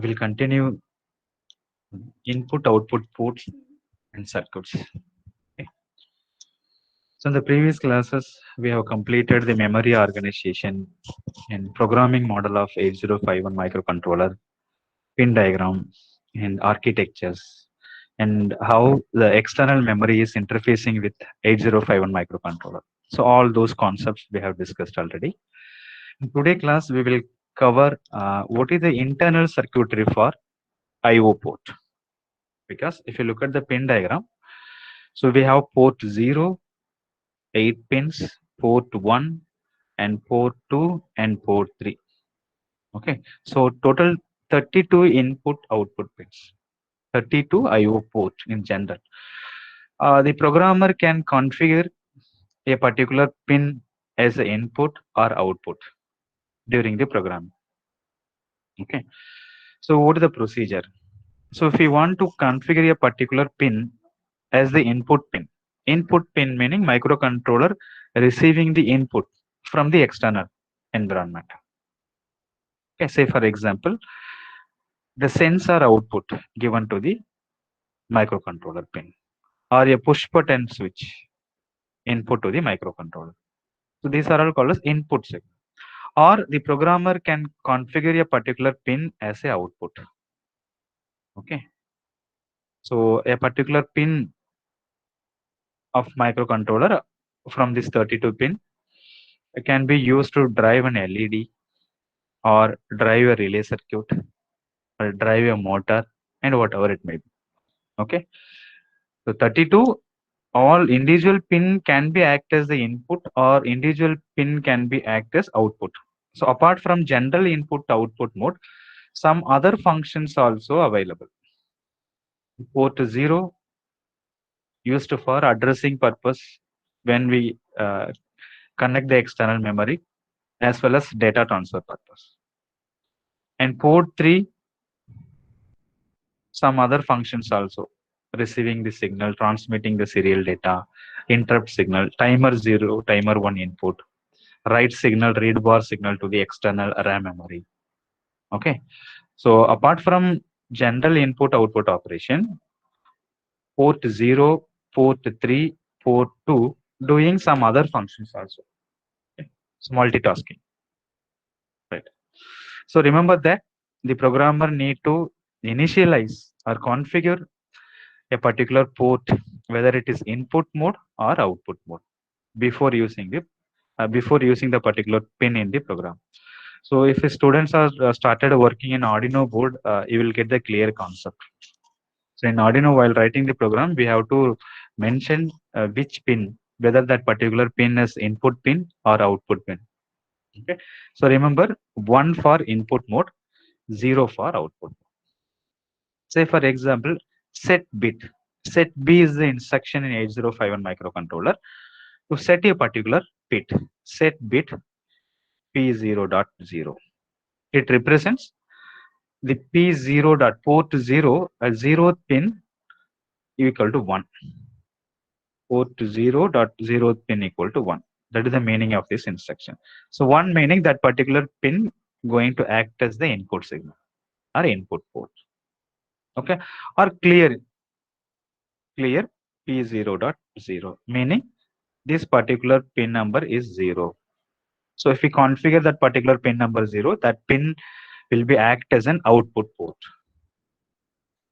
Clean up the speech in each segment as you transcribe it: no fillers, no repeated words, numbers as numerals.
We will continue input output ports and circuits. Okay. So in the previous classes, we have completed the memory organization and programming model of 8051 microcontroller, pin diagram, and architectures, and how the external memory is interfacing with 8051 microcontroller. So all those concepts we have discussed already. In today's class, we will cover what is the internal circuitry for IO port. Because if you look at the pin diagram, so we have port 0, 8 pins, port 1, and port 2, and port 3. Okay, so total 32 input output pins, 32 IO port in general. The programmer can configure a particular pin as an input or output during the program. Okay, so what is the procedure? So if we want to configure a particular pin as the input pin meaning microcontroller receiving the input from the external environment. Okay, say for example, the sensor output given to the microcontroller pin or a push button switch input to the microcontroller. So these are all called as input signal. Or the programmer can configure a particular pin as a output. Okay. So a particular pin of microcontroller from this 32 pin can be used to drive an LED or drive a relay circuit or drive a motor and whatever it may be. Okay. So 32, all individual pin can be act as the input or individual pin can be act as output. So apart from general input output mode, some other functions also available. Port 0 used for addressing purpose when we connect the external memory as well as data transfer purpose. And port 3, some other functions also, receiving the signal, transmitting the serial data, interrupt signal, timer 0, timer 1 input, write signal, read bar signal to the external RAM memory. Okay. So apart from general input output operation, port 0, port 3, port 2 doing some other functions also. Okay. So multitasking. Right. So remember that the programmer need to initialize or configure a particular port, whether it is input mode or output mode, before using the particular pin in the program. So if students are started working in Arduino board, you will get the clear concept. So in Arduino, while writing the program, we have to mention which pin, whether that particular pin is input pin or output pin. Okay. So remember, 1 for input mode, 0 for output. Say for example, set bit. Set B is the instruction in 8051 microcontroller to set a particular bit. Set bit P0.0. It represents the P0 dot port 0, a 0th pin equal to 1. Port 0 dot 0th pin equal to 1. That is the meaning of this instruction. So 1 meaning that particular pin going to act as the input signal or input port. Okay. Or clear P0.0 meaning this particular pin number is 0. So if we configure that particular pin number 0, that pin will be act as an output port.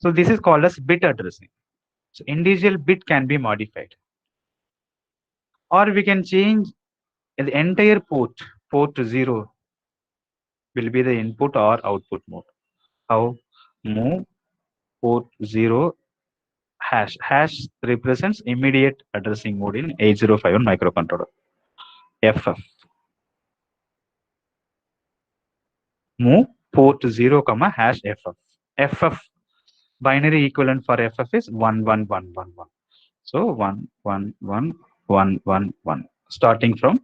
So this is called as bit addressing. So individual bit can be modified, or we can change the entire port. Port 0 will be the input or output mode. How? Move port 0 hash. Hash represents immediate addressing mode in 8051 microcontroller. FF. Move port 0 comma hash FF. FF binary equivalent for FF is 11111. So 11111 starting from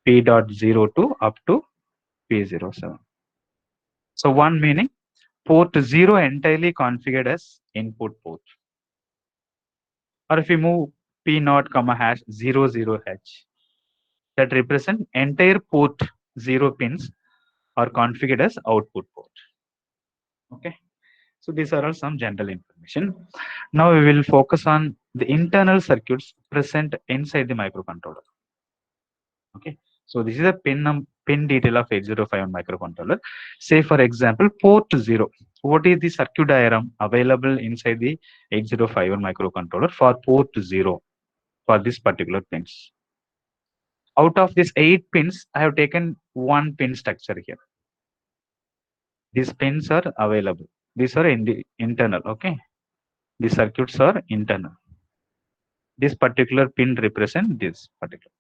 P.02 up to P07. So 1 meaning port 0 entirely configured as input port. Or if we move P0 comma hash 00H, that represent entire port 0 pins are configured as output port. Okay. So these are all some general information. Now we will focus on the internal circuits present inside the microcontroller. Okay. So this is a pin detail of 8051 microcontroller. Say for example, port 0. What is the circuit diagram available inside the 8051 microcontroller for port 0 for this particular pins? Out of these 8 pins, I have taken one pin structure here. These pins are available. These are in the internal. Okay. The circuits are internal. This particular pin represent this particular.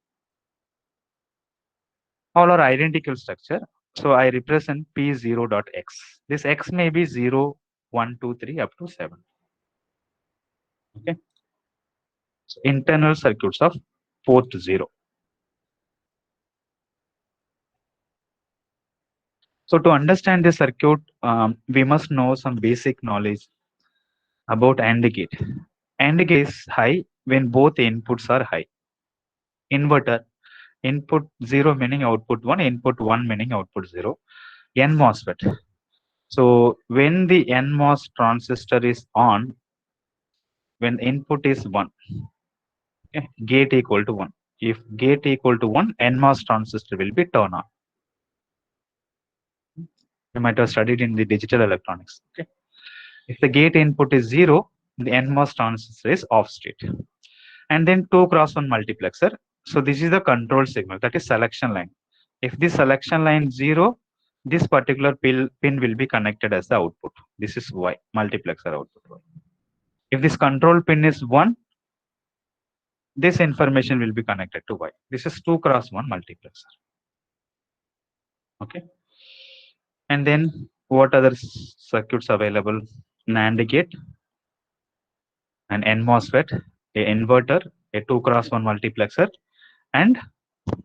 All are identical structure. So I represent P0.x. This x may be 0, 1, 2, 3 up to 7. Okay. So internal circuits of port 0. So to understand the circuit, we must know some basic knowledge about AND gate. AND gate is high when both inputs are high. Inverter, input 0 meaning output 1, input 1 meaning output 0. N MOSFET. So when the NMOS transistor is on, when input is 1, okay, gate equal to 1. If gate equal to 1, NMOS transistor will be turned on. You might have studied in the digital electronics. Okay. If the gate input is 0, the NMOS transistor is off state. And then 2 cross 1 multiplexer. So this is the control signal, that is selection line. If this selection line 0, this particular pin will be connected as the output. This is Y, multiplexer output Y. If this control pin is 1, this information will be connected to Y. This is 2 cross 1 multiplexer. Okay. And then what other circuits available? NAND gate, an NMOSFET, a inverter, a 2 cross 1 multiplexer, and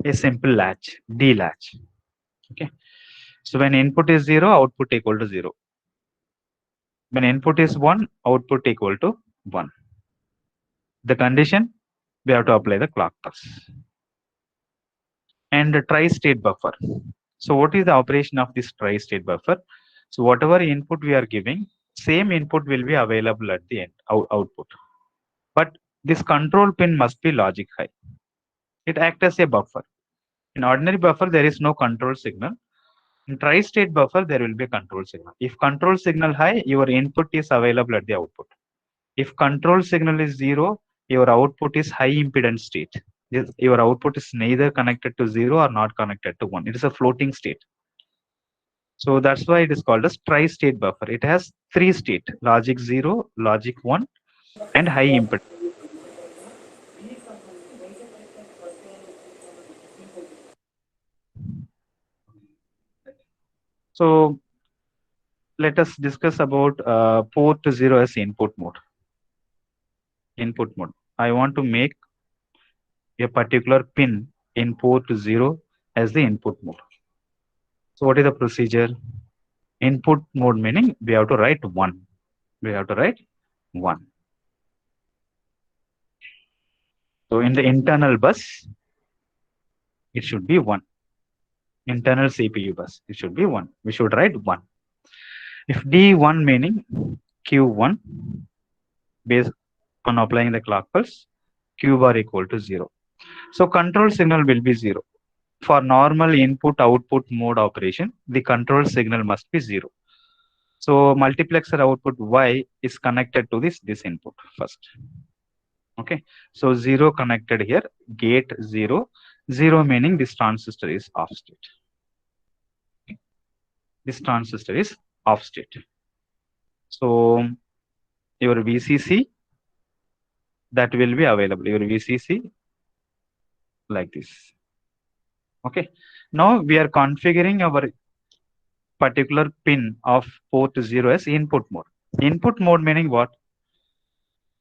a simple latch, D latch. Okay. So when input is 0, output equal to 0. When input is 1, output equal to 1. The condition, we have to apply the clock pulse. And the tri-state buffer. So what is the operation of this tri-state buffer? So whatever input we are giving, same input will be available at the end, output. But this control pin must be logic high. It acts as a buffer. In ordinary buffer, there is no control signal. In tri-state buffer, there will be a control signal. If control signal high, your input is available at the output. If control signal is 0, your output is high impedance state. Your output is neither connected to 0 or not connected to 1. It is a floating state. So that's why it is called as tri-state buffer. It has 3 states: logic 0, logic 1, and high impedance. So let us discuss about port 0 as input mode. Input mode. I want to make a particular pin in port 0 as the input mode. So what is the procedure? Input mode meaning we have to write 1. We have to write 1. So in the internal bus, it should be 1. Internal CPU bus, it should be 1. We should write 1. If D1 meaning Q1, based on applying the clock pulse, Q bar equal to 0. So control signal will be 0. For normal input output mode operation, the control signal must be 0. So multiplexer output Y is connected to this input first. Okay. So 0 connected here, gate 0. 0 meaning this transistor is off state. Okay. This transistor is off state. So your VCC, that will be available. Your VCC like this. Okay. Now we are configuring our particular pin of port 0 as input mode. Input mode meaning what?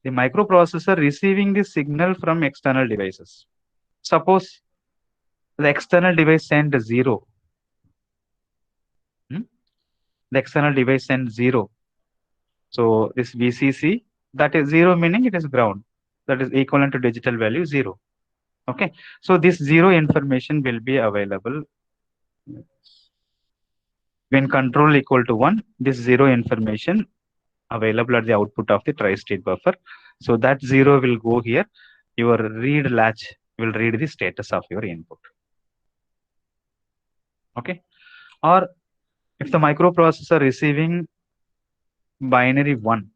The microprocessor receiving the signal from external devices. Suppose the external device send 0. The external device sends 0. So this VCC, that is 0 meaning it is ground. That is equivalent to digital value 0. Okay. So this 0 information will be available. When control equal to 1, this 0 information available at the output of the tri-state buffer. So that 0 will go here. Your read latch will read the status of your input. Okay. Or if the microprocessor receiving binary 1,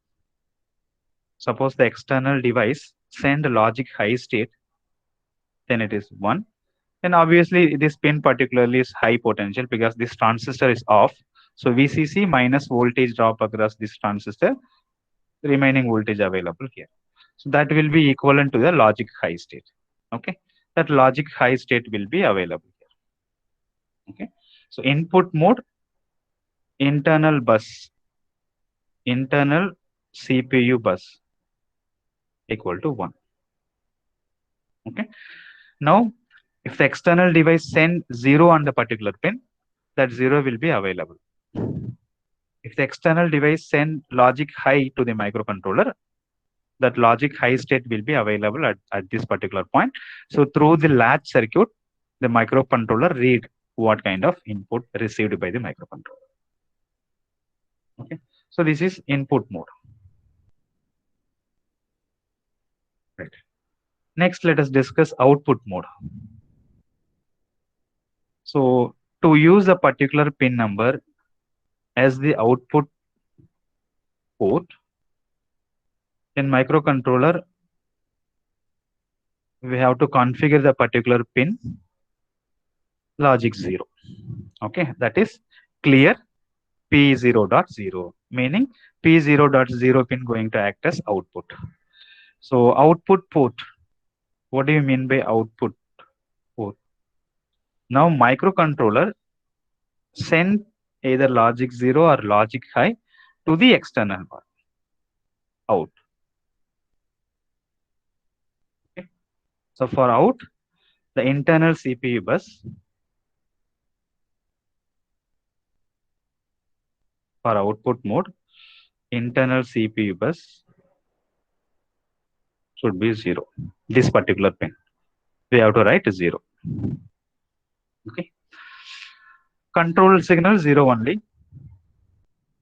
suppose the external device send logic high state, then it is 1. Then obviously this pin particularly is high potential because this transistor is off. So VCC minus voltage drop across this transistor, remaining voltage available here. So that will be equivalent to the logic high state. Okay. That logic high state will be available here. Okay. So input mode, internal bus, internal CPU bus equal to 1. Okay. Now, if the external device send 0 on the particular pin, that 0 will be available. If the external device send logic high to the microcontroller, that logic high state will be available at this particular point. So through the latch circuit, the microcontroller read what kind of input received by the microcontroller. Okay. So this is input mode. Right. Next, let us discuss output mode. So to use a particular pin number as the output port in microcontroller, we have to configure the particular pin logic 0. Okay, that is clear P0.0, meaning P0.0 pin going to act as output. So output port, what do you mean by output port? Now microcontroller send either logic 0 or logic high to the external one out. Okay. So for out, the internal CPU bus for output mode, internal CPU bus should be 0. This particular pin, we have to write 0. Okay. Control signal 0 only.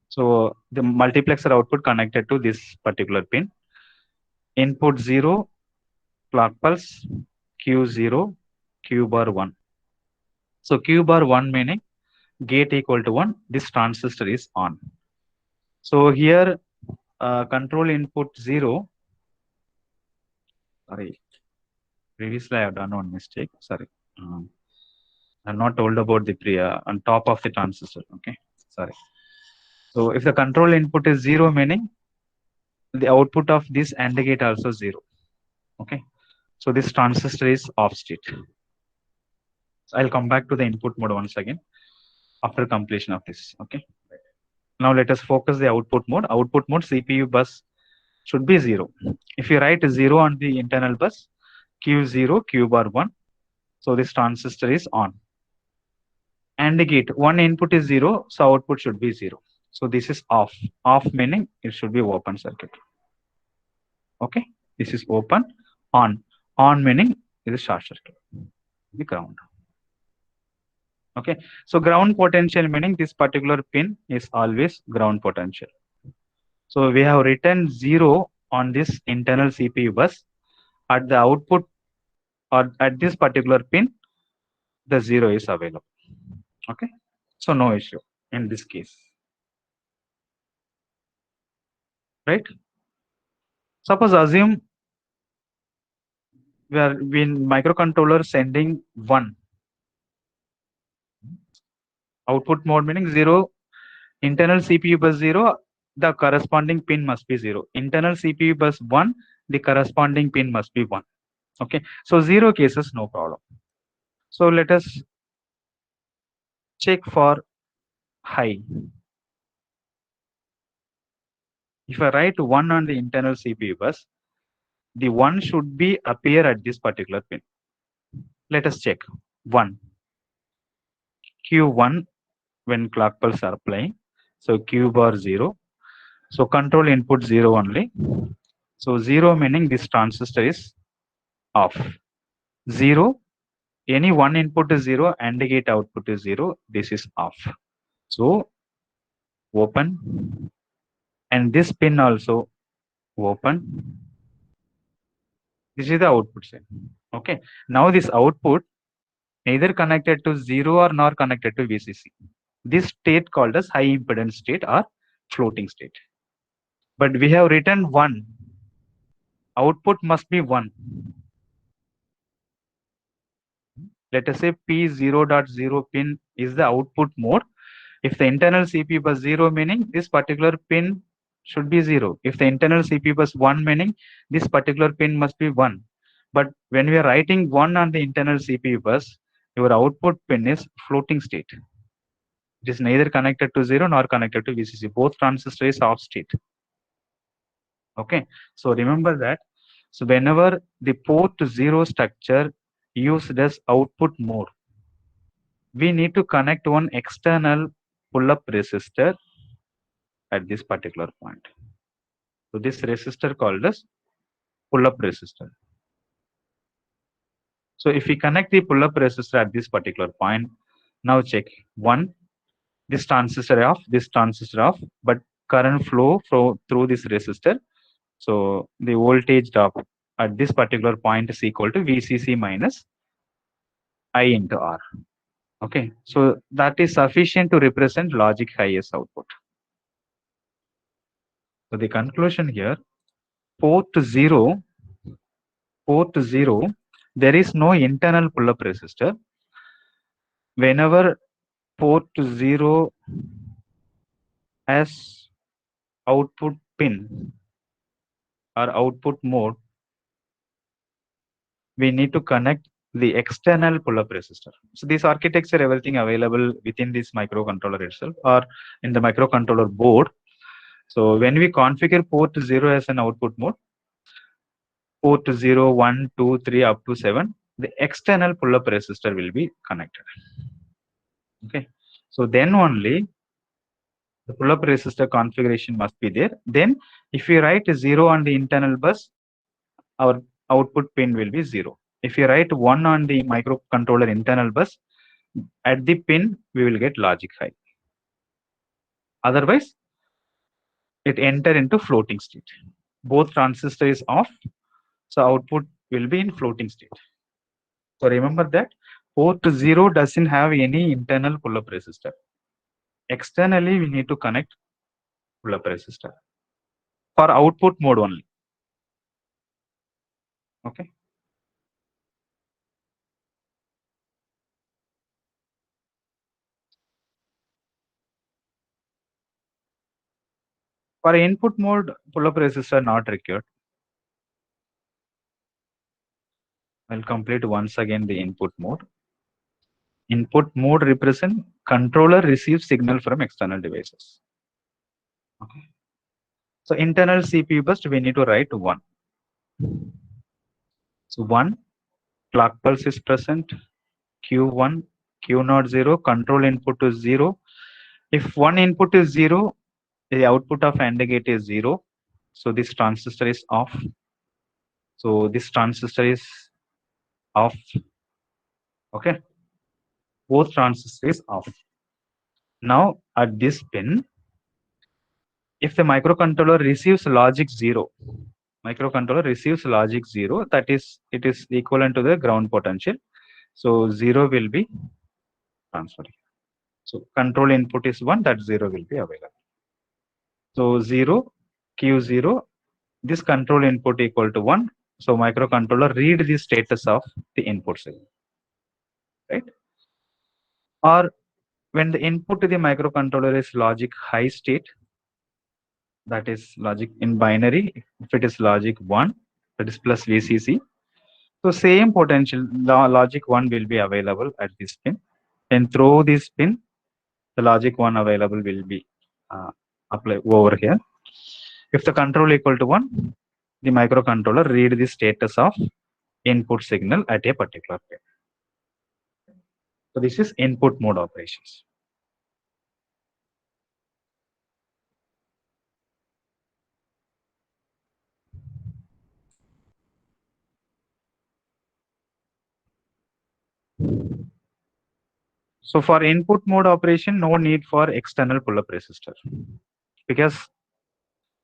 So the multiplexer output connected to this particular pin. Input 0, clock pulse, Q0, Q bar 1. So Q bar 1 meaning gate equal to 1, this transistor is on. So here control input 0, sorry, previously I have done one mistake, sorry. I'm not told about the on top of the transistor, okay, sorry. So if the control input is 0 meaning the output of this AND gate also 0, okay. So this transistor is off state. So I'll come back to the input mode once again after completion of this, okay. Now let us focus the output mode. Output mode CPU bus should be 0. If you write 0 on the internal bus, Q0, Q bar 1, so this transistor is on. AND gate, one input is 0, so output should be 0. So this is off. Off meaning it should be open circuit. Okay, this is open. On. On meaning it is short circuit. The ground. Okay, so ground potential meaning this particular pin is always ground potential. So we have written 0 on this internal CPU bus. At the output or at this particular pin, the 0 is available. Okay, so no issue in this case. Right? Suppose assume we are in microcontroller sending 1. Output mode meaning 0. Internal CPU bus 0, the corresponding pin must be 0. Internal CPU bus 1, the corresponding pin must be 1. Okay, so 0 cases, no problem. So let us check for high. If I write 1 on the internal CPU bus, the 1 should be appear at this particular pin. Let us check 1. Q1 when clock pulse are playing. So Q bar 0. So control input 0 only. So 0 meaning this transistor is off. 0, any one input is 0 and the gate output is 0. This is off. So open, and this pin also open. This is the output side. Okay. Now this output neither connected to 0 or nor connected to VCC. This state called as high impedance state or floating state. But we have written 1. Output must be 1. Let us say P0.0 pin is the output mode. If the internal CP bus 0 meaning this particular pin should be 0. If the internal CP bus 1 meaning this particular pin must be 1. But when we are writing 1 on the internal CPU bus, your output pin is floating state. It is neither connected to 0 nor connected to VCC. Both transistors is off state. Okay. So remember that. So whenever the port 0 structure used as output mode, we need to connect one external pull-up resistor at this particular point. So this resistor called as pull-up resistor. So if we connect the pull-up resistor at this particular point, now check 1, this transistor off, but current flow through this resistor. So the voltage drop at this particular point is equal to VCC minus I into R. Okay, so that is sufficient to represent logic highest output. So the conclusion here, port 0, there is no internal pull-up resistor. Whenever port 0 has output pin or output mode, we need to connect the external pull-up resistor. So this architecture, everything available within this microcontroller itself or in the microcontroller board. So when we configure port 0 as an output mode, port 0, 1, 2, 3 up to 7, the external pull-up resistor will be connected. Okay. So then only the pull-up resistor configuration must be there. Then if we write 0 on the internal bus, our output pin will be 0. If you write 1 on the microcontroller internal bus, at the pin we will get logic high. Otherwise, it enter into floating state. Both transistor is off, so output will be in floating state. So remember that port 0 doesn't have any internal pull-up resistor. Externally, we need to connect pull-up resistor for output mode only. Okay. For input mode, pull-up resistor not required. I'll complete once again the input mode. Input mode represent controller receives signal from external devices. Okay. So internal CPU bus, we need to write 1. So 1, clock pulse is present, Q1, Q0 0, control input is 0. If one input is 0, the output of AND gate is 0. So this transistor is off. So this transistor is off. Okay. Both transistors off. Now at this pin, if the microcontroller receives logic 0, that is, it is equivalent to the ground potential. So 0 will be transferred. So control input is 1, that 0 will be available. So 0, Q0, this control input equal to 1. So microcontroller read the status of the input signal, right? Or when the input to the microcontroller is logic high state, that is logic in binary. If it is logic 1, that is plus VCC. So same potential logic 1 will be available at this pin. And through this pin, the logic 1 available will be applied over here. If the control equal to 1, the microcontroller read the status of input signal at a particular pin. So this is input mode operations. So for input mode operation, no need for external pull-up resistor because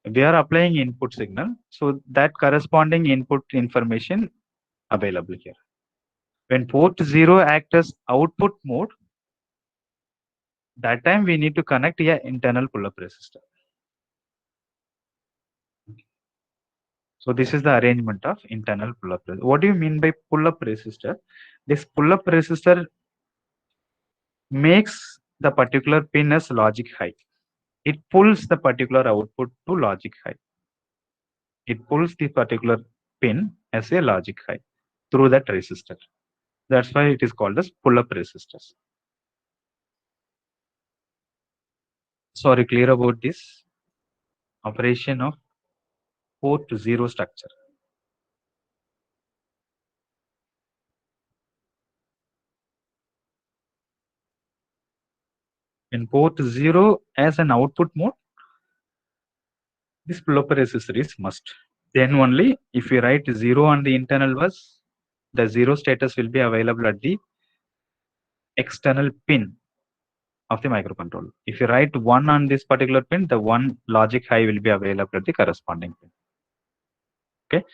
we are applying input signal. So that corresponding input information available here. When port 0 acts as output mode, that time we need to connect a internal pull-up resistor. So this is the arrangement of internal pull-up resistor. What do you mean by pull-up resistor? This pull-up resistor makes the particular pin as logic high. It pulls the particular output to logic high. It pulls the particular pin as a logic high through that resistor. That's why it is called as pull-up resistors. Sorry, clear about this operation of port 0 structure. In port 0 as an output mode, this pull-up resistor is must. Then only if we write 0 on the internal bus, the 0 status will be available at the external pin of the microcontroller. If you write 1 on this particular pin, the 1 logic high will be available at the corresponding pin. Okay.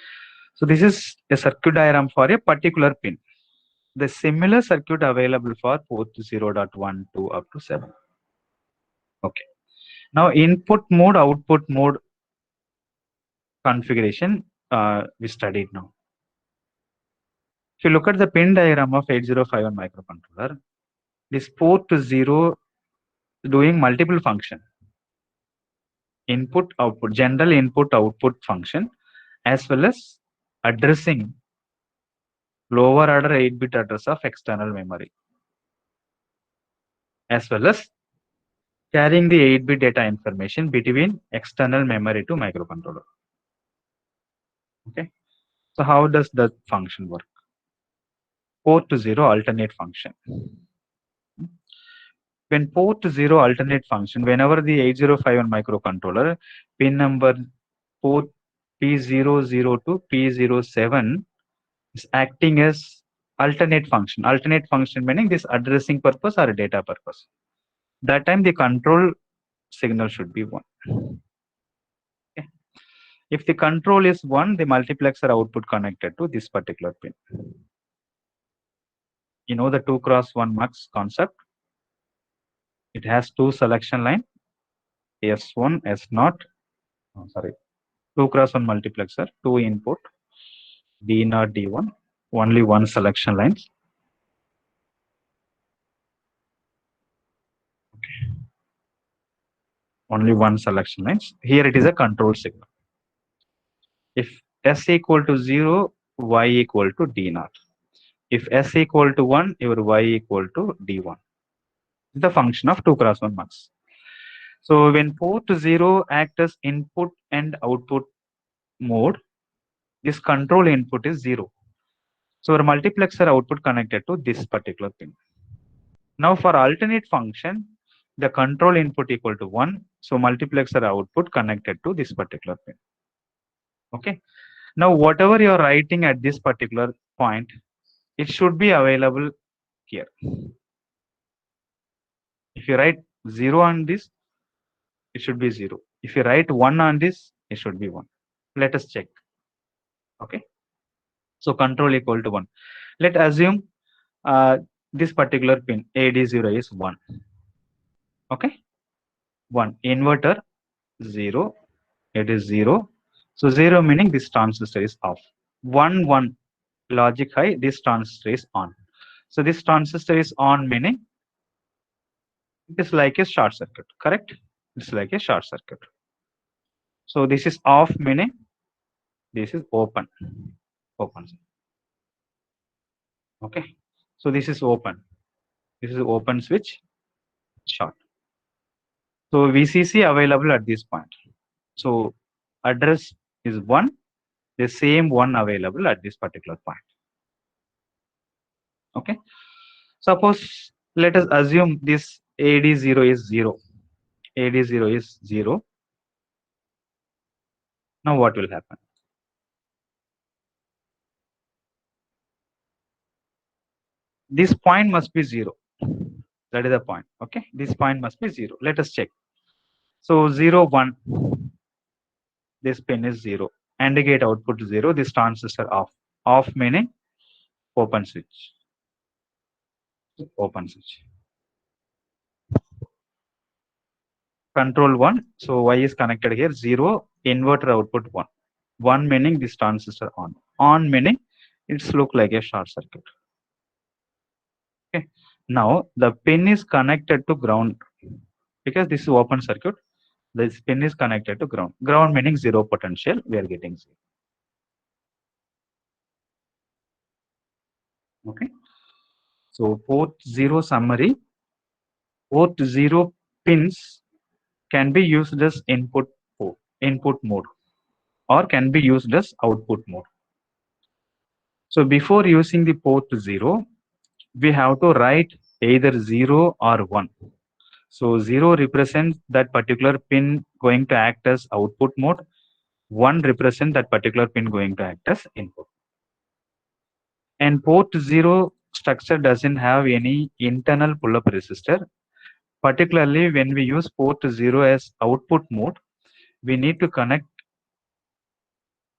So this is a circuit diagram for a particular pin. The similar circuit available for port 0.1 to up to 7. Okay. Now input mode, output mode configuration we studied now. If you look at the pin diagram of 8051 microcontroller, this port 0 doing multiple function. Input output, general input output function, as well as addressing lower order 8-bit address of external memory, as well as carrying the 8-bit data information between external memory to microcontroller. Okay. So how does that function work? Port 0 alternate function. When port 0 alternate function, whenever the 8051 microcontroller pin number port P00 to P07 is acting as alternate function. Alternate function meaning this addressing purpose or data purpose. That time the control signal should be 1. Okay. If the control is 1, the multiplexer output connected to this particular pin. You know the 2x1 mux concept. It has 2 selection line, S1, S0, sorry, 2x1 multiplexer, 2 input, D0, D1, only 1 selection lines. Okay. Only 1 selection lines. Here it is a control signal. If S equal to 0, Y equal to D0. If S equal to 1, your Y equal to D1. This is the function of 2x1 mux. So when port 0 acts as input and output mode, this control input is 0. So our multiplexer output connected to this particular pin. Now for alternate function, the control input equal to 1. So multiplexer output connected to this particular pin. Okay. Now whatever you are writing at this particular point, it should be available here. If you write 0 on this, it should be 0. If you write 1 on this, it should be 1. Let us check. Okay. So control equal to 1. Let's assume this particular pin AD0 is 1. Okay. 1. Inverter 0. It is 0. So 0 meaning this transistor is off. 1 1 logic high, this transistor is on. So this transistor is on meaning it is like a short circuit, correct? It's like a short circuit. So this is off meaning this is open. Open. Okay. So this is open. This is open switch, short. So VCC available at this point. So address is 1, the same 1 available at this particular point. Okay. Suppose let us assume this AD0 is 0. AD0 is 0. Now what will happen? This point must be 0. That is the point. Okay, this point must be 0. Let us check. So 0, 1. This pin is 0. AND gate output 0. This transistor off. Off meaning open switch. Open switch. Control 1. So Y is connected here. 0. Inverter output 1. 1 meaning this transistor on. On meaning it's look like a short circuit. Okay. Now the pin is connected to ground because this is open circuit. This pin is connected to ground. Ground meaning 0 potential. We are getting 0. Okay. So port 0 summary. Port 0 pins can be used as input mode or can be used as output mode. So before using the port 0, we have to write either 0 or 1. So 0 represents that particular pin going to act as output mode. 1 represents that particular pin going to act as input. And port 0 structure doesn't have any internal pull-up resistor. Particularly when we use port 0 as output mode, we need to connect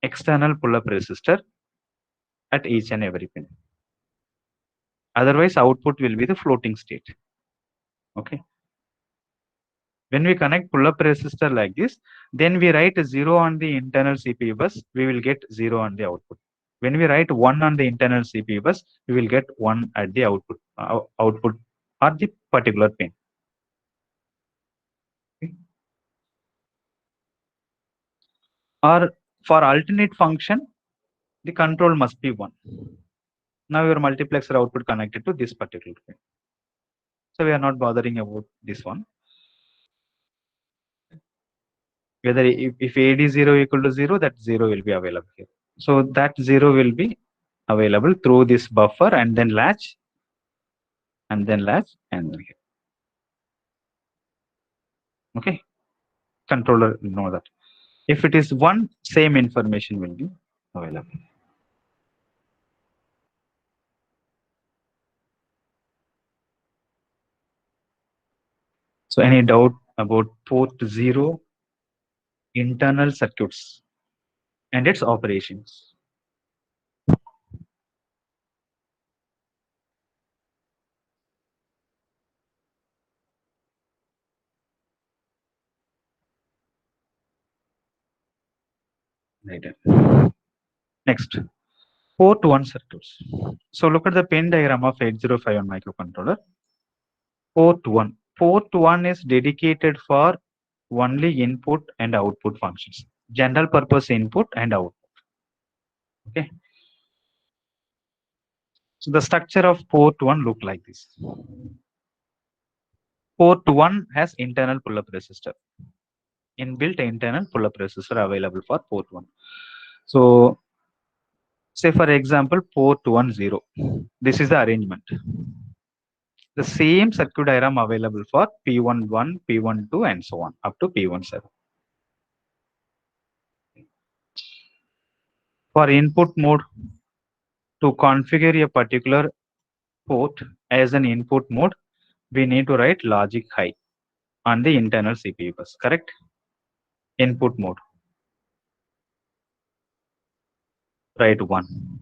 external pull-up resistor at each and every pin. Otherwise, output will be the floating state. Okay. When we connect pull-up resistor like this, then we write 0 on the internal CPU bus, we will get 0 on the output. When we write 1 on the internal CPU bus, we will get 1 at the output or the particular pin. Okay. Or for alternate function, the control must be 1. Now your multiplexer output connected to this particular pin. So we are not bothering about this one. Whether if AD0 equal to 0, that 0 will be available here. So that 0 will be available through this buffer and then latch and then latch and then here. Okay. Controller will know that. If it is 1, same information will be available. So any doubt about port 0 internal circuits and its operations? Right. Next, port 1 circuits. So look at the pin diagram of 8051 microcontroller. Port 1. Port 1 is dedicated for only input and output functions. General purpose input and output. Okay. So the structure of port 1 look like this. Port 1 has internal pull-up resistor. Inbuilt internal pull-up resistor available for port 1. So say for example port 1 0. This is the arrangement. The same circuit diagram available for P11, P12 and so on up to P17. For input mode, to configure a particular port as an input mode, we need to write logic high on the internal CPU bus, correct? Input mode. Write 1.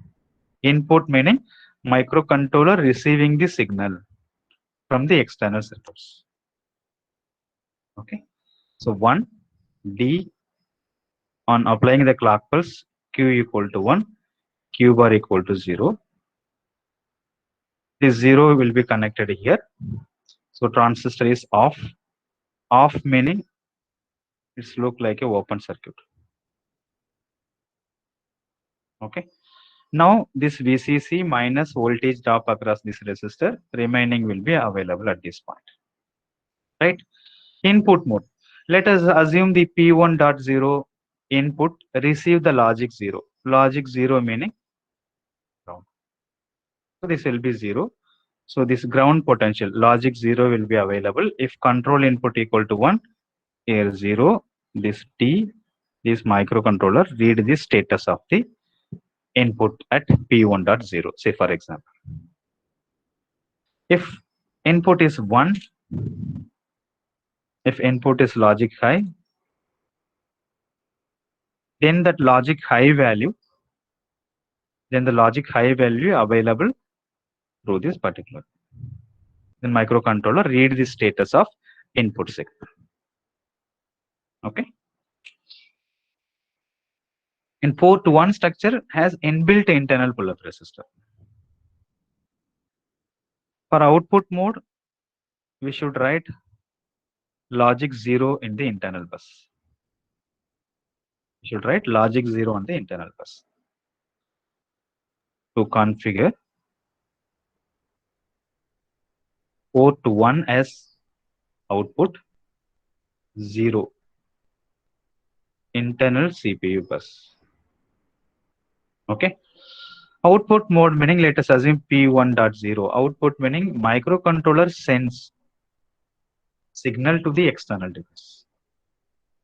Input meaning microcontroller receiving the signal from the external circuits. Okay. So 1 D on applying the clock pulse, Q equal to 1, Q bar equal to 0. This 0 will be connected here. So transistor is off. Off meaning it's look like a open circuit. Okay. Now this VCC minus voltage drop across this resistor remaining will be available at this point. Right. Input mode. Let us assume the P1.0 input receive the logic 0. Logic 0 meaning ground. So this will be 0. So this ground potential logic 0 will be available if control input equal to 1. Here 0. This T, this microcontroller read the status of the input at P1.0. Say for example, if Input is 1. If input is logic high, then that logic high value, then the logic high value available through this particular. Then microcontroller read the status of input signal. Okay. In port 1 structure has inbuilt internal pull-up resistor. For output mode, we should write logic 0 in the internal bus. We should write logic 0 on the internal bus. To configure port 1 as output 0 internal CPU bus. Okay. Output mode meaning, let us assume P1.0. Output meaning microcontroller sends signal to the external device.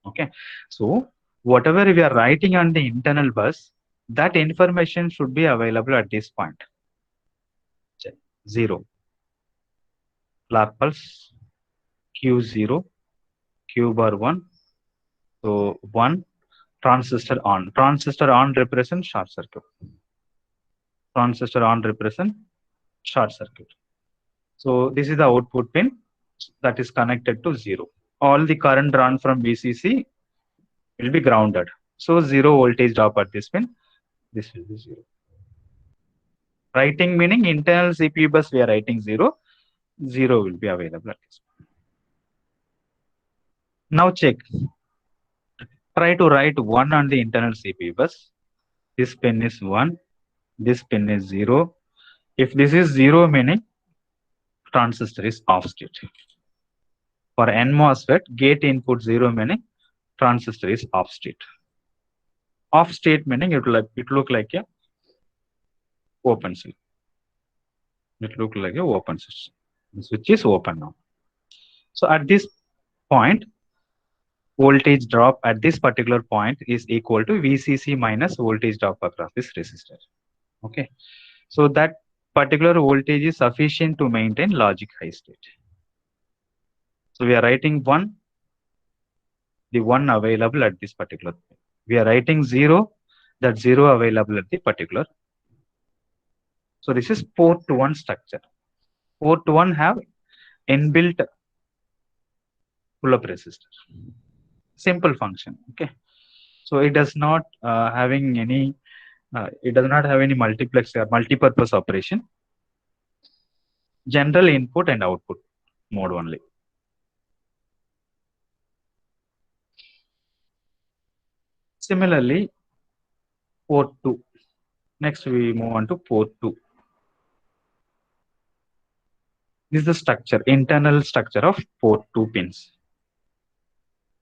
Okay. So whatever we are writing on the internal bus, that information should be available at this point. 0. Clock pulse, Q0, Q bar 1. So 1, transistor on. Transistor on represents short circuit. Transistor on represents short circuit. So this is the output pin that is connected to 0. All the current drawn from VCC will be grounded. So 0 voltage drop at this pin. This will be 0. Writing meaning internal CPU bus we are writing 0. 0 will be available at this point. Now check. Try to write 1 on the internal CPU bus. This pin is 1. This pin is 0. If this is 0 meaning transistor is off state. For N MOSFET, gate input 0 meaning transistor is off state. Off state meaning it look like a open switch. It look like a open switch. The switch is open now. So at this point, voltage drop at this particular point is equal to VCC minus voltage drop across this resistor. Okay. So that particular voltage is sufficient to maintain logic high state. So we are writing 1, the 1 available at this particular point. We are writing 0, that 0 available at the particular. So this is port 1 structure. Port 1 have inbuilt pull-up resistor. Simple function. Okay. So it does not having any. It does not have any multiplex or multi-purpose operation. General input and output mode only. Similarly, port 2. Next, we move on to port 2. This is the structure, internal structure of port 2 pins.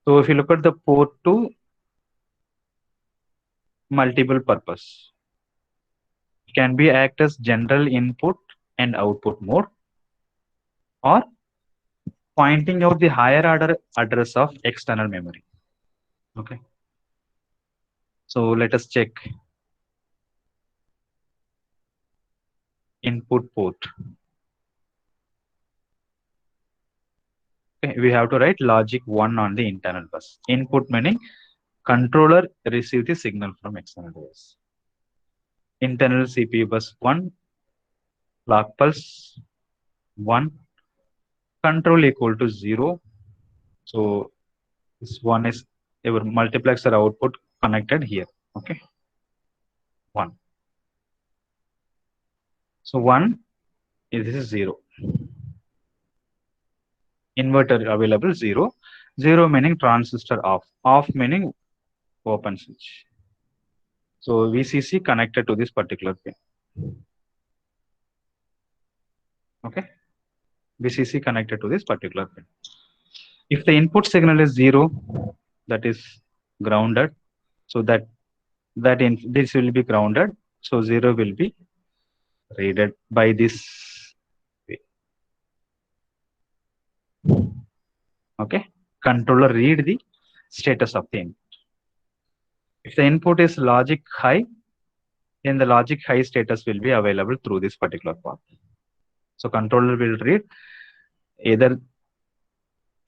So if you look at the port 2, multiple purpose. It can be act as general input and output mode, or pointing out the higher order address of external memory. Okay. So let us check input port. Okay, we have to write logic 1 on the internal bus. Input meaning controller receive the signal from external device. Internal CPU bus 1, clock pulse 1, control equal to 0. So this 1 is our multiplexer output connected here. Okay. 1. So 1 is this is 0. Inverter available 0. 0 meaning transistor off. Off meaning open switch. So VCC connected to this particular pin. Okay. VCC connected to this particular pin. If the input signal is 0, that is grounded. So this will be grounded. So 0 will be read by this way. Okay. Controller read the status of the input. If the input is logic high, then the logic high status will be available through this particular path. So controller will read either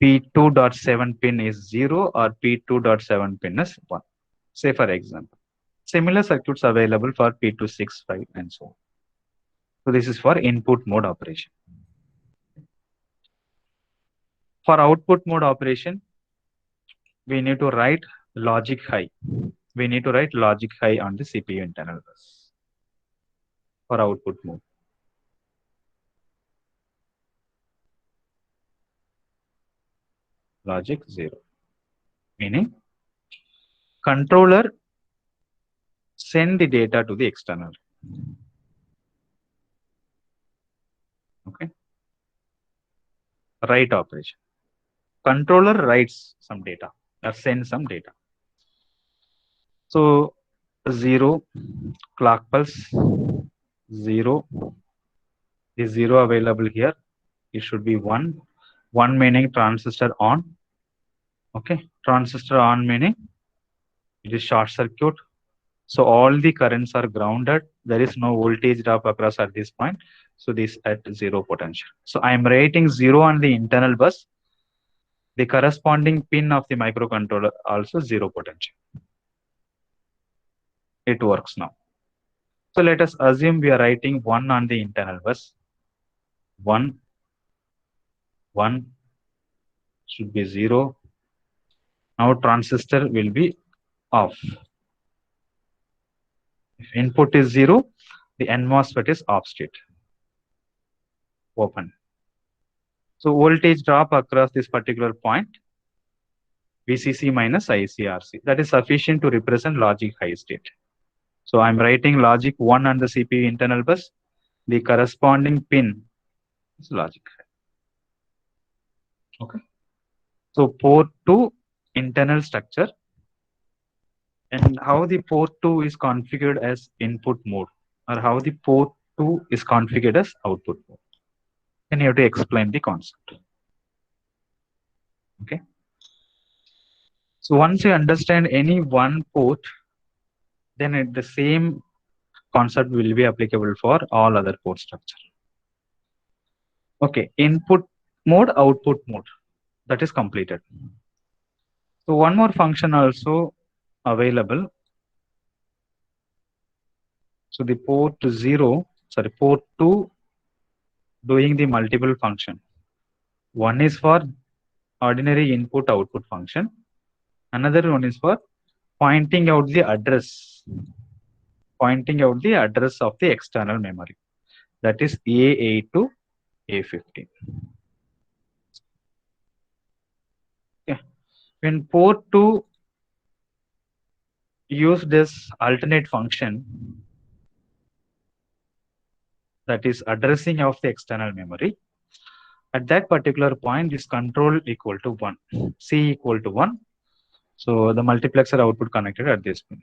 P2.7 pin is 0 or P2.7 pin is 1. Say for example. Similar circuits available for P265 and so on. So this is for input mode operation. For output mode operation, we need to write logic high. We need to write logic high on the CPU internal bus for output mode. Logic 0, meaning controller send the data to the external. Okay. Write operation. Controller writes some data or sends some data. So 0 clock pulse, 0 is 0 available here. It should be 1. 1 meaning transistor on. Okay. Transistor on meaning it is short circuit. So all the currents are grounded. There is no voltage drop across at this point. So this at 0 potential. So I am writing 0 on the internal bus. The corresponding pin of the microcontroller also 0 potential. It works now. So let us assume we are writing 1 on the internal bus. 1 should be 0. Now transistor will be off. If input is 0, the N MOSFET is off state. Open. So voltage drop across this particular point, VCC minus ICRC. That is sufficient to represent logic high state. So I'm writing logic 1 on the CPU internal bus. The corresponding pin is logic high. Okay. So port 2 internal structure and how the port 2 is configured as input mode or how the port 2 is configured as output mode. Then you have to explain the concept. Okay. So once you understand any one port, then the same concept will be applicable for all other port structure. Okay, input mode, output mode, that is completed. So one more function also available. So the port 2 doing the multiple function. One is for ordinary input output function. Another one is for pointing out the address of the external memory. That is A8 to A15. Okay. When port 2 use this alternate function, that is addressing of the external memory, at that particular point this control equal to 1, C equal to 1. So the multiplexer output connected at this pin.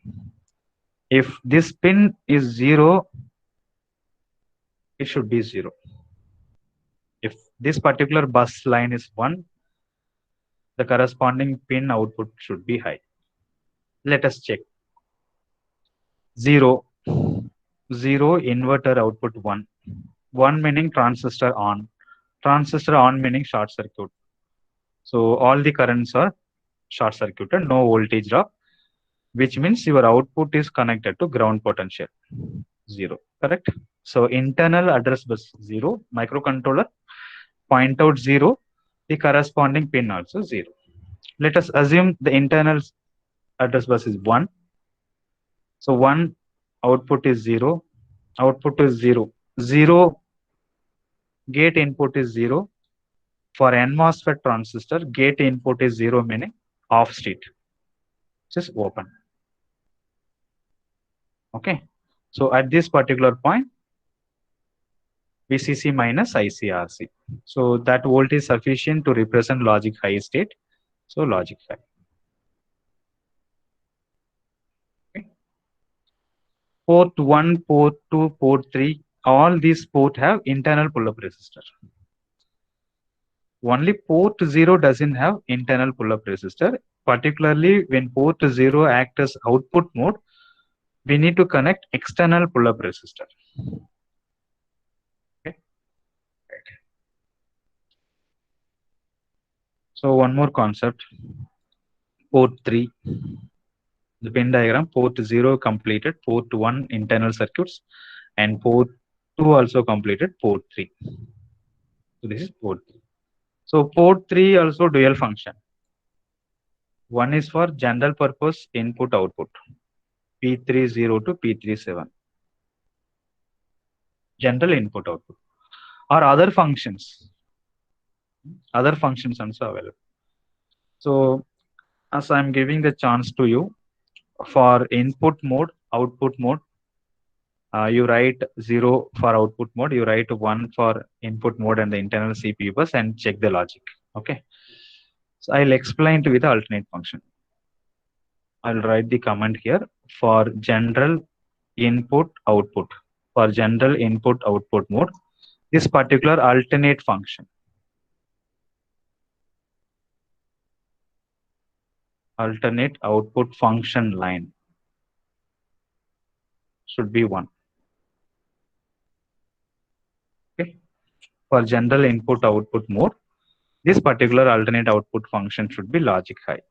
If this pin is 0, it should be 0. If this particular bus line is 1, the corresponding pin output should be high. Let us check. 0 inverter output 1. 1 meaning transistor on. Transistor on meaning short circuit. So all the currents are short circuited, no voltage drop, which means your output is connected to ground potential 0. Correct? So internal address bus 0, microcontroller point out 0, the corresponding pin also 0. Let us assume the internal address bus is 1. So 1 output is 0. Output is 0. 0 gate input is 0. For N MOSFET transistor, gate input is 0 meaning off state, which is open. Okay. So at this particular point, VCC minus ICRC. So that volt is sufficient to represent logic high state. So logic high. Okay. Port 1, port 2, port 3, all these ports have internal pull-up resistor. Only port 0 doesn't have internal pull-up resistor. Particularly when port 0 acts as output mode, we need to connect external pull-up resistor. Okay. So one more concept, port 3, the pin diagram, port 0 completed, port 1 internal circuits, and port 2 also completed, port 3. So this is port 3. So port 3 also dual function. One is for general purpose input output, P30 to P37. General input output. Or other functions. Other functions also available. So as I'm giving the chance to you, for input mode, output mode, you write 0 for output mode, you write 1 for input mode and the internal CPU bus and check the logic. Okay. So I'll explain to you the alternate function. I'll write the comment here for general input output. For general input output mode, this particular alternate function alternate output function line should be 1. Okay. For general input output mode, this particular alternate output function should be logic high.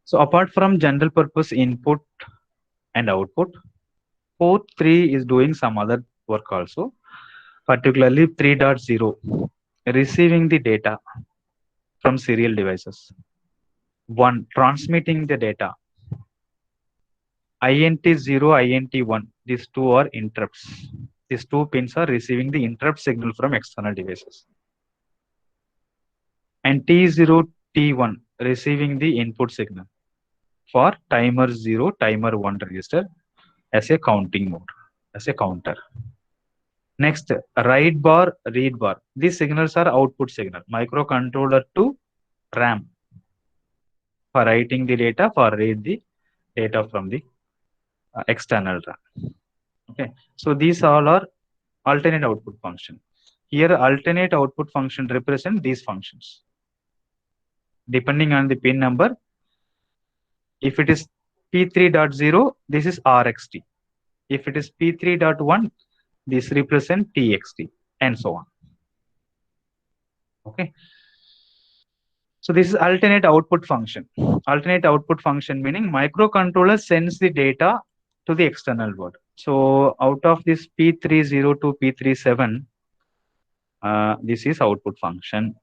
So apart from general purpose input and output, port 3 is doing some other work also, particularly 3.0, receiving the data from serial devices. 1, transmitting the data. INT0, INT1, these two are interrupts. These two pins are receiving the interrupt signal from external devices. And T0, T1, receiving the input signal for timer 0, timer 1 register as a counting mode, as a counter. Next, write bar, read bar. These signals are output signal, microcontroller to RAM for writing the data, for read the data from the external RAM. Okay, so these all are alternate output function. Here, alternate output function represent these functions. Depending on the pin number, if it is P3.0, this is RXT. If it is P3.1, this represent TXT, and so on. Okay. So this is alternate output function. Alternate output function meaning microcontroller sends the data to the external world. So out of this P30 to P37, this is output function.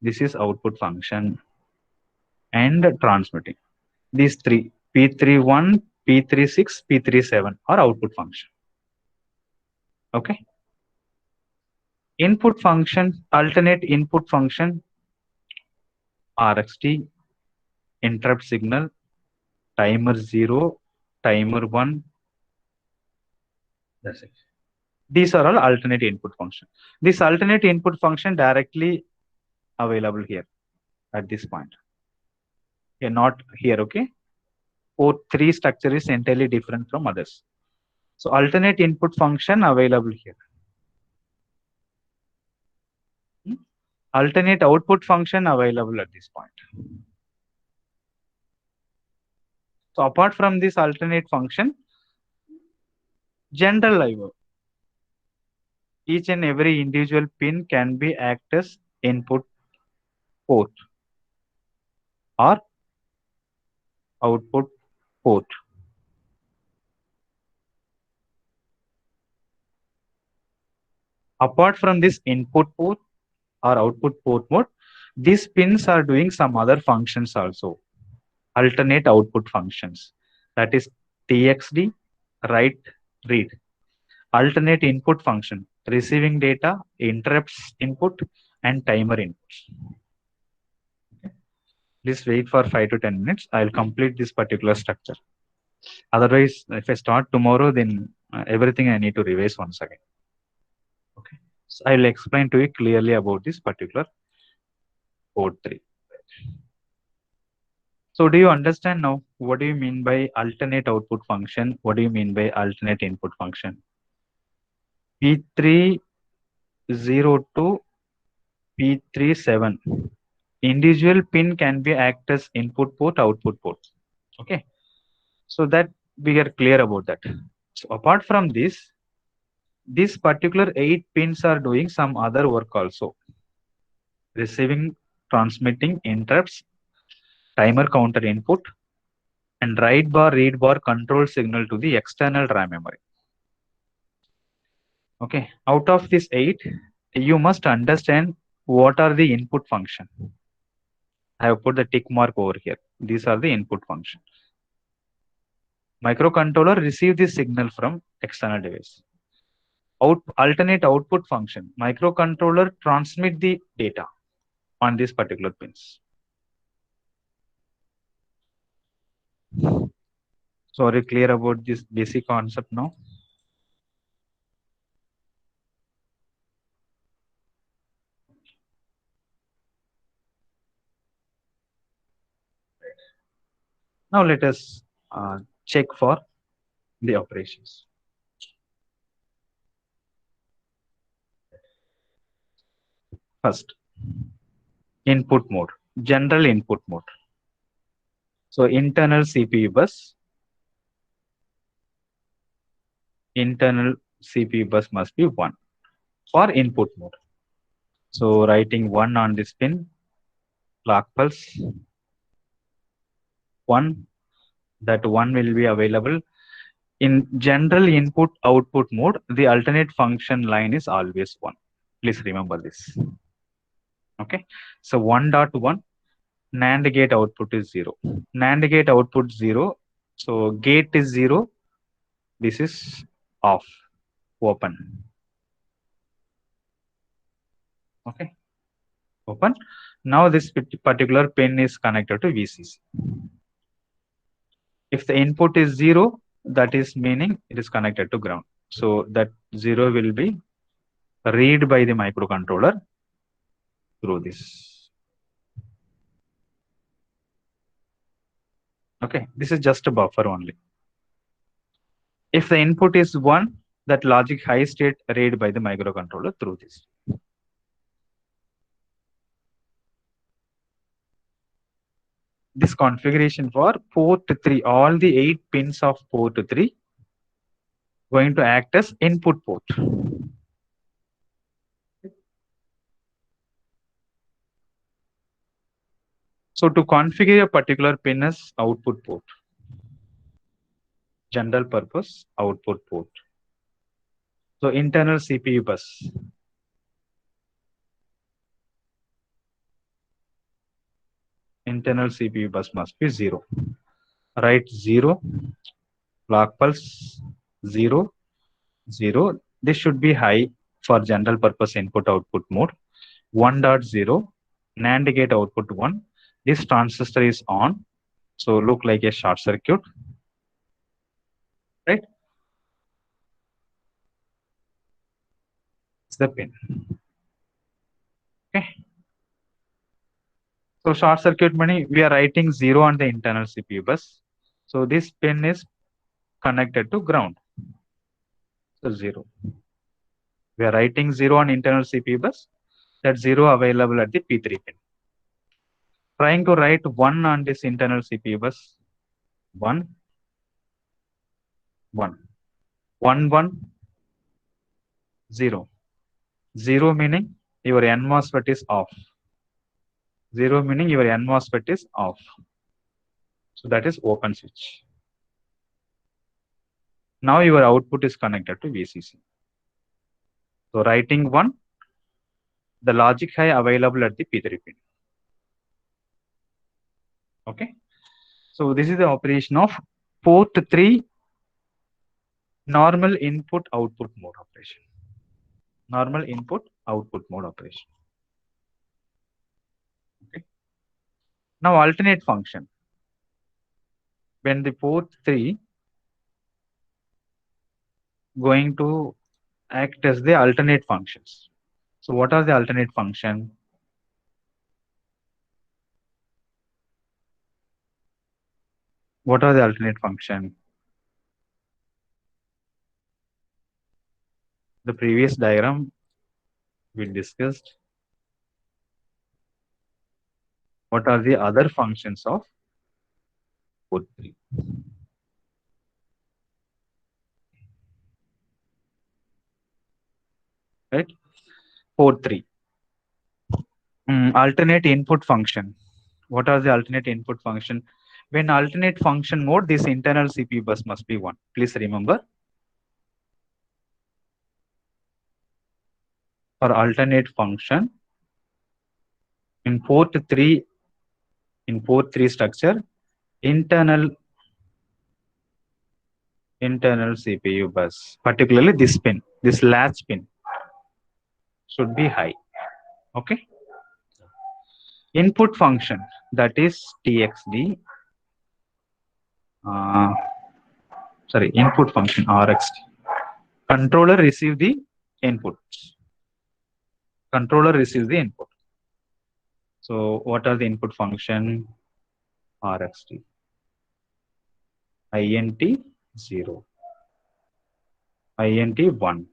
This is output function and transmitting. These three, P31, P36, P37 are output function. Okay. Input function, alternate input function, RXT, interrupt signal, timer 0, timer 1. That's it. These are all alternate input function. This alternate input function directly available here at this point. Okay, not here, okay? Port 3 structure is entirely different from others. So alternate input function available here. Alternate output function available at this point. So apart from this alternate function, general IO. Each and every individual pin can be act as input port or output port. Apart from this input port or output port mode, these pins are doing some other functions also. Alternate output functions. That is TXD, write, read. Alternate input function, receiving data, interrupts input, and timer inputs. Okay. Please wait for 5 to 10 minutes. I'll complete this particular structure. Otherwise, if I start tomorrow, then everything I need to revise once again. Okay. So I'll explain to you clearly about this particular port 3. So do you understand now what do you mean by alternate output function? What do you mean by alternate input function? P30 to P37. Individual pin can be act as input port, output port. Okay. So that we are clear about that. So apart from this particular 8 pins are doing some other work also. Receiving, transmitting interrupts, timer counter input, and write bar, read bar control signal to the external RAM memory. Okay, out of this 8, you must understand what are the input function. I have put the tick mark over here. These are the input functions. Microcontroller receive the signal from external device. Alternate output function. Microcontroller transmit the data on these particular pins. So are you clear about this basic concept now? Now let us check for the operations. First, input mode, general input mode. So internal CPU bus, must be 1 for input mode. So writing 1 on this pin, clock pulse, 1, that 1 will be available. In general input output mode, the alternate function line is always 1. Please remember this. Okay, so 1.1, NAND gate output is 0. NAND gate output 0. So gate is 0. This is off, open. Okay, open. Now this particular pin is connected to VCC. If the input is 0, that is meaning it is connected to ground. So that 0 will be read by the microcontroller through this. Okay, this is just a buffer only. If the input is 1, that logic high state read by the microcontroller through this. This configuration for port 3, all the 8 pins of port 3 going to act as input port. So to configure a particular pin as output port, general purpose output port. So internal CPU bus. Internal CPU bus must be 0. Write 0, clock pulse 0, 0. This should be high for general purpose input output mode. 1.0, NAND gate output 1. This transistor is on, so look like a short circuit, right? It's the pin. Okay. So short circuit meaning we are writing 0 on the internal CPU bus. So this pin is connected to ground. So 0. We are writing 0 on internal CPU bus. That 0 available at the P3 pin. Trying to write 1 on this internal CPU bus. 1, 1, 1, 1, 0. 0 meaning your N MOSFET is off. 0 meaning your N MOSFET is off. So that is open switch. Now your output is connected to VCC. So writing 1, the logic high available at the P3 pin. Okay. So this is the operation of port 3 normal input output mode operation. Normal input output mode operation. Okay. Now alternate function. When the port 3 going to act as the alternate functions. So what are the alternate function? What are the alternate function? The previous diagram we discussed. What are the other functions of port 3? right? Port 3. Alternate input function. What are the alternate input function? When alternate function mode, this internal CPU bus must be 1. Please remember. For alternate function, in port 3 structure, internal CPU bus, particularly this pin, this latch pin, should be high. Okay. Input function, that is TXD. Input function RXD. Controller receive the input. Controller receives the input. So what are the input function? RXD. INT 0. INT 1.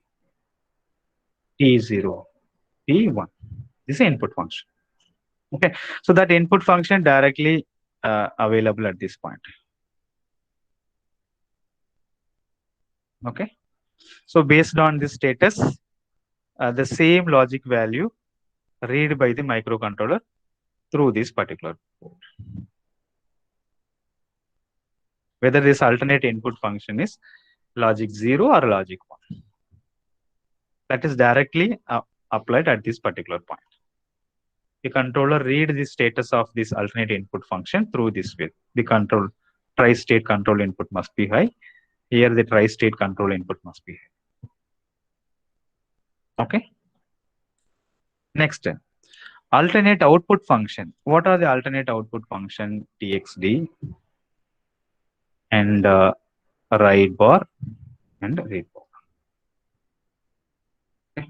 T0. T1. This is input function. Okay. So that input function directly available at this point. Okay. So based on this status, the same logic value read by the microcontroller through this particular port. Whether this alternate input function is logic 0 or logic 1. That is directly applied at this particular point. The controller read the status of this alternate input function through this way. The control tri-state control input must be high. Here the tri-state control input must be high. Okay. Next, alternate output function. What are the alternate output function? TXD and write bar and read bar. Okay.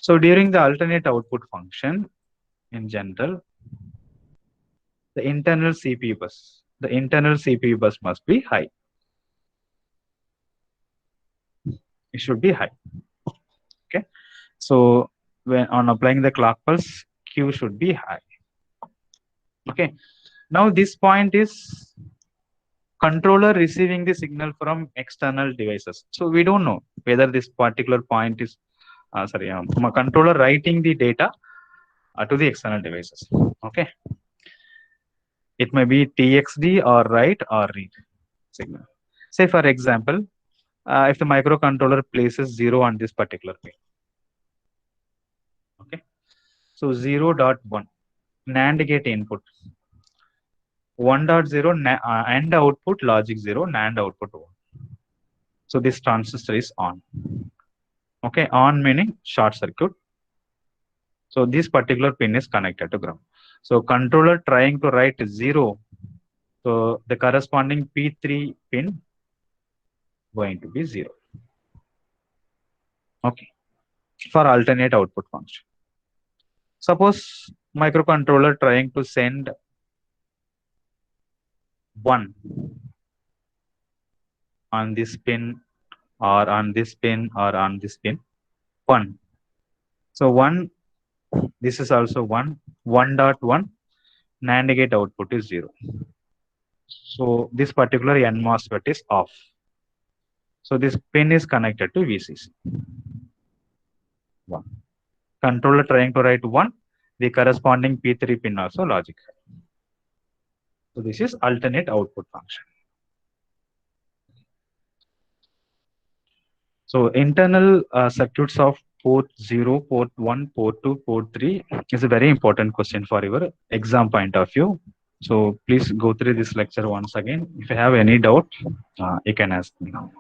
So during the alternate output function, in general, the internal CPU bus must be high. It should be high. Okay. So when on applying the clock pulse, Q should be high. Okay. Now this point is controller receiving the signal from external devices. So we don't know whether this particular point is controller writing the data to the external devices. Okay. It may be TXD or write or read signal. Say for example, if the microcontroller places 0 on this particular pin. Okay. So 0.1 NAND gate input. 1.0 AND output logic 0, NAND output 1. So this transistor is on. Okay, on meaning short circuit. So this particular pin is connected to ground. So controller trying to write 0. So the corresponding P3 pin going to be 0. Okay. For alternate output function. Suppose microcontroller trying to send 1 on this pin or on this pin or on this pin. 1. So 1, this is also 1, 1.1, NAND gate output is 0. So this particular N MOSFET is off. So this pin is connected to VCC. 1. Controller trying to write 1, the corresponding P3 pin also logic. So this is alternate output function. So internal circuits of port 0, port 1, port 2, port 3 is a very important question for your exam point of view. So please go through this lecture once again. If you have any doubt, you can ask me now.